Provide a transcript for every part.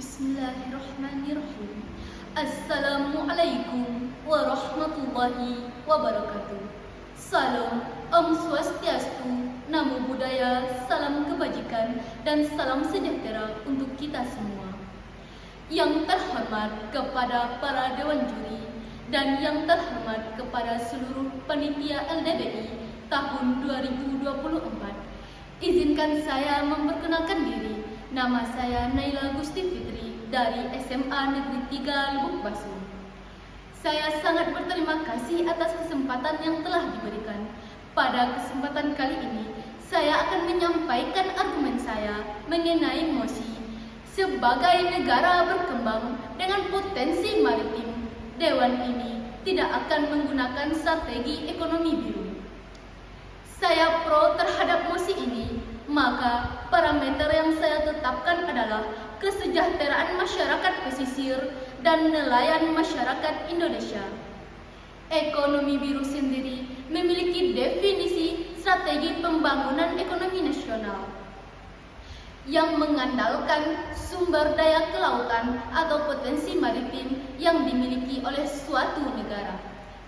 Bismillahirrahmanirrahim. Assalamualaikum warahmatullahi wabarakatuh. Salam Om Swastiastu, Namo Buddhaya, salam kebajikan dan salam sejahtera untuk kita semua. Yang terhormat kepada para dewan juri dan yang terhormat kepada seluruh panitia LDBI tahun 2024. Izinkan saya memperkenalkan diri. Nama saya Naila Gusti Fitri dari SMA Negeri 3 Lubuk Basu. Saya sangat berterima kasih atas kesempatan yang telah diberikan. Pada kesempatan kali ini, saya akan menyampaikan argumen saya mengenai MOSI. Sebagai negara berkembang dengan potensi maritim, Dewan ini tidak akan menggunakan strategi ekonomi biru. Saya pro terhadap MOSI ini. Maka parameter yang saya tetapkan adalah kesejahteraan masyarakat pesisir dan nelayan masyarakat Indonesia. Ekonomi biru sendiri memiliki definisi strategi pembangunan ekonomi nasional yang mengandalkan sumber daya kelautan atau potensi maritim yang dimiliki oleh suatu negara.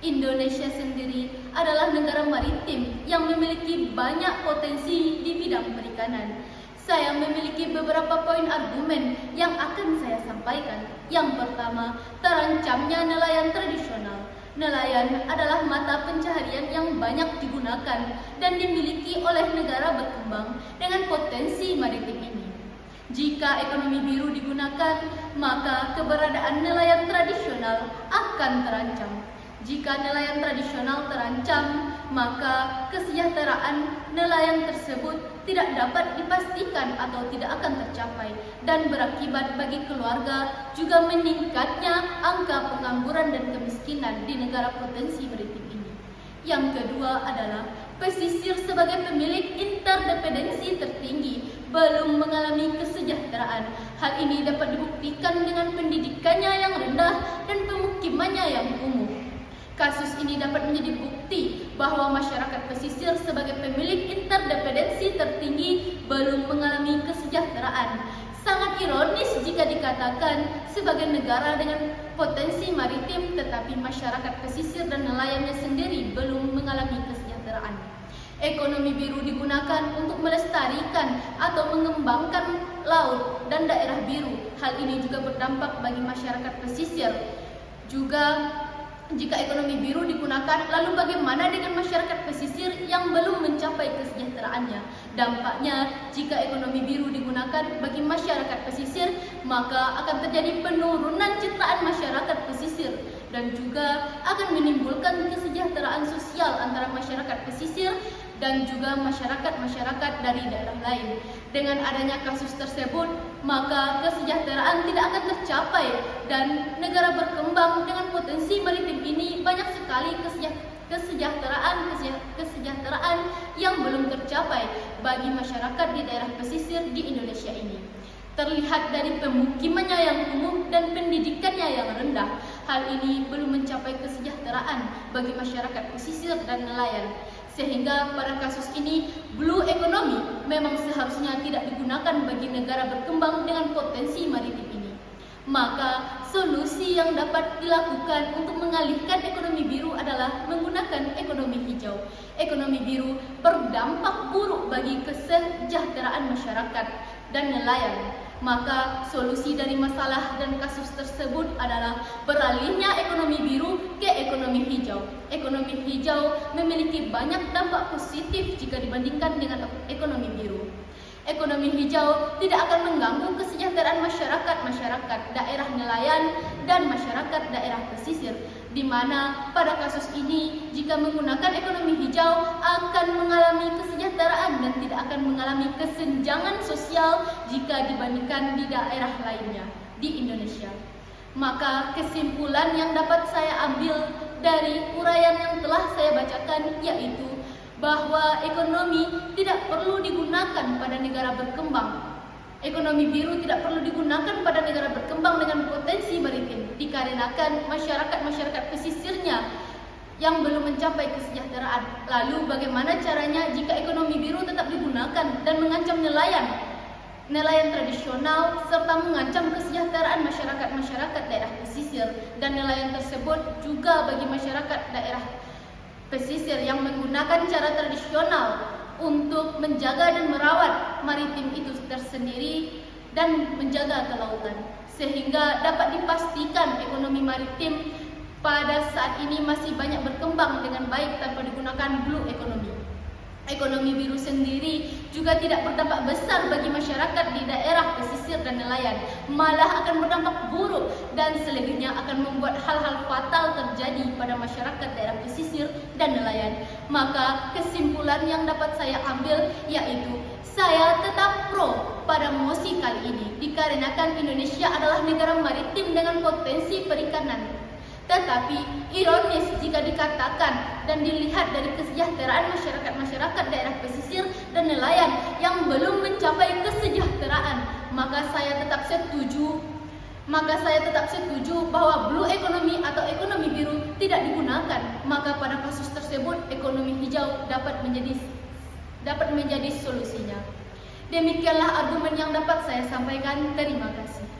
Indonesia sendiri adalah negara maritim yang memiliki banyak potensi di bidang perikanan. Saya memiliki beberapa poin argumen yang akan saya sampaikan. Yang pertama, terancamnya nelayan tradisional. Nelayan adalah mata pencaharian yang banyak digunakan dan dimiliki oleh negara berkembang dengan potensi maritim ini. Jika ekonomi biru digunakan, maka keberadaan nelayan tradisional akan terancam. Jika nelayan tradisional terancam, maka kesejahteraan nelayan tersebut tidak dapat dipastikan atau tidak akan tercapai dan berakibat bagi keluarga juga meningkatnya angka pengangguran dan kemiskinan di negara potensi maritim ini. Yang kedua adalah pesisir sebagai pemilik interdependensi tertinggi belum mengalami kesejahteraan. Hal ini dapat dibuktikan dengan pendidikannya yang rendah dan pemukimannya yang kumuh. Kasus ini dapat menjadi bukti bahwa masyarakat pesisir sebagai pemilik interdependensi tertinggi belum mengalami kesejahteraan. Sangat ironis jika dikatakan sebagai negara dengan potensi maritim tetapi masyarakat pesisir dan nelayannya sendiri belum mengalami kesejahteraan. Ekonomi biru digunakan untuk melestarikan atau mengembangkan laut dan daerah biru. Hal ini juga berdampak bagi masyarakat pesisir. Juga jika ekonomi biru digunakan, lalu bagaimana dengan masyarakat pesisir yang belum mencapai kesejahteraannya? Dampaknya, jika ekonomi biru digunakan bagi masyarakat pesisir, maka akan terjadi penurunan citraan masyarakat pesisir dan juga akan menimbulkan kesejahteraan sosial antara masyarakat pesisir dan juga masyarakat-masyarakat dari daerah lain. Dengan adanya kasus tersebut, maka kesejahteraan tidak akan tercapai dan negara berkembang dengan potensi maritim ini banyak sekali kesejahteraan yang belum tercapai bagi masyarakat di daerah pesisir di Indonesia ini. Terlihat dari pemukimannya yang kumuh dan pendidikannya yang rendah, hal ini belum mencapai kesejahteraan bagi masyarakat pesisir dan nelayan. Sehingga pada kasus ini, blue economy memang seharusnya tidak digunakan bagi negara berkembang dengan potensi maritim ini. Maka solusi yang dapat dilakukan untuk mengalihkan ekonomi biru adalah menggunakan ekonomi hijau. Ekonomi biru berdampak buruk bagi kesejahteraan masyarakat dan nelayan. Maka solusi dari masalah dan kasus tersebut adalah beralihnya ekonomi biru ke ekonomi hijau. Ekonomi hijau memiliki banyak dampak positif jika dibandingkan dengan ekonomi biru. Ekonomi hijau tidak akan mengganggu kesejahteraan masyarakat daerah nelayan dan masyarakat daerah pesisir, di mana pada kasus ini jika menggunakan ekonomi hijau akan mengalami kesejahteraan dan tidak akan mengalami kesenjangan sosial jika dibandingkan di daerah lainnya di Indonesia. Maka kesimpulan yang dapat saya ambil dari uraian yang telah saya bacakan yaitu bahwa ekonomi tidak perlu digunakan pada negara berkembang. Ekonomi biru tidak perlu digunakan pada negara berkembang dengan potensi maritim, dikarenakan masyarakat pesisirnya yang belum mencapai kesejahteraan. Lalu bagaimana caranya jika ekonomi biru tetap digunakan dan mengancam nelayan? nelayan tradisional serta mengancam kesejahteraan masyarakat daerah pesisir, dan nelayan tersebut juga bagi masyarakat daerah pesisir yang menggunakan cara tradisional untuk menjaga dan merawat maritim itu tersendiri dan menjaga kelautan, sehingga dapat dipastikan ekonomi maritim pada saat ini masih banyak berkembang dengan baik tanpa digunakan blue economy. Ekonomi biru sendiri juga tidak berdampak besar bagi masyarakat di daerah pesisir dan nelayan, malah akan berdampak buruk dan selebihnya akan membuat hal-hal fatal terjadi pada masyarakat daerah pesisir dan nelayan. Maka kesimpulan yang dapat saya ambil yaitu saya tetap pro pada mosi kali ini dikarenakan Indonesia adalah negara maritim dengan potensi perikanan. Tetapi ironis jika dikatakan dan dilihat dari kesejahteraan masyarakat daerah pesisir dan nelayan yang belum mencapai kesejahteraan, maka saya tetap setuju bahwa blue economy atau ekonomi biru tidak digunakan. Maka pada kasus tersebut ekonomi hijau dapat menjadi solusinya. Demikianlah argumen yang dapat saya sampaikan. Terima kasih.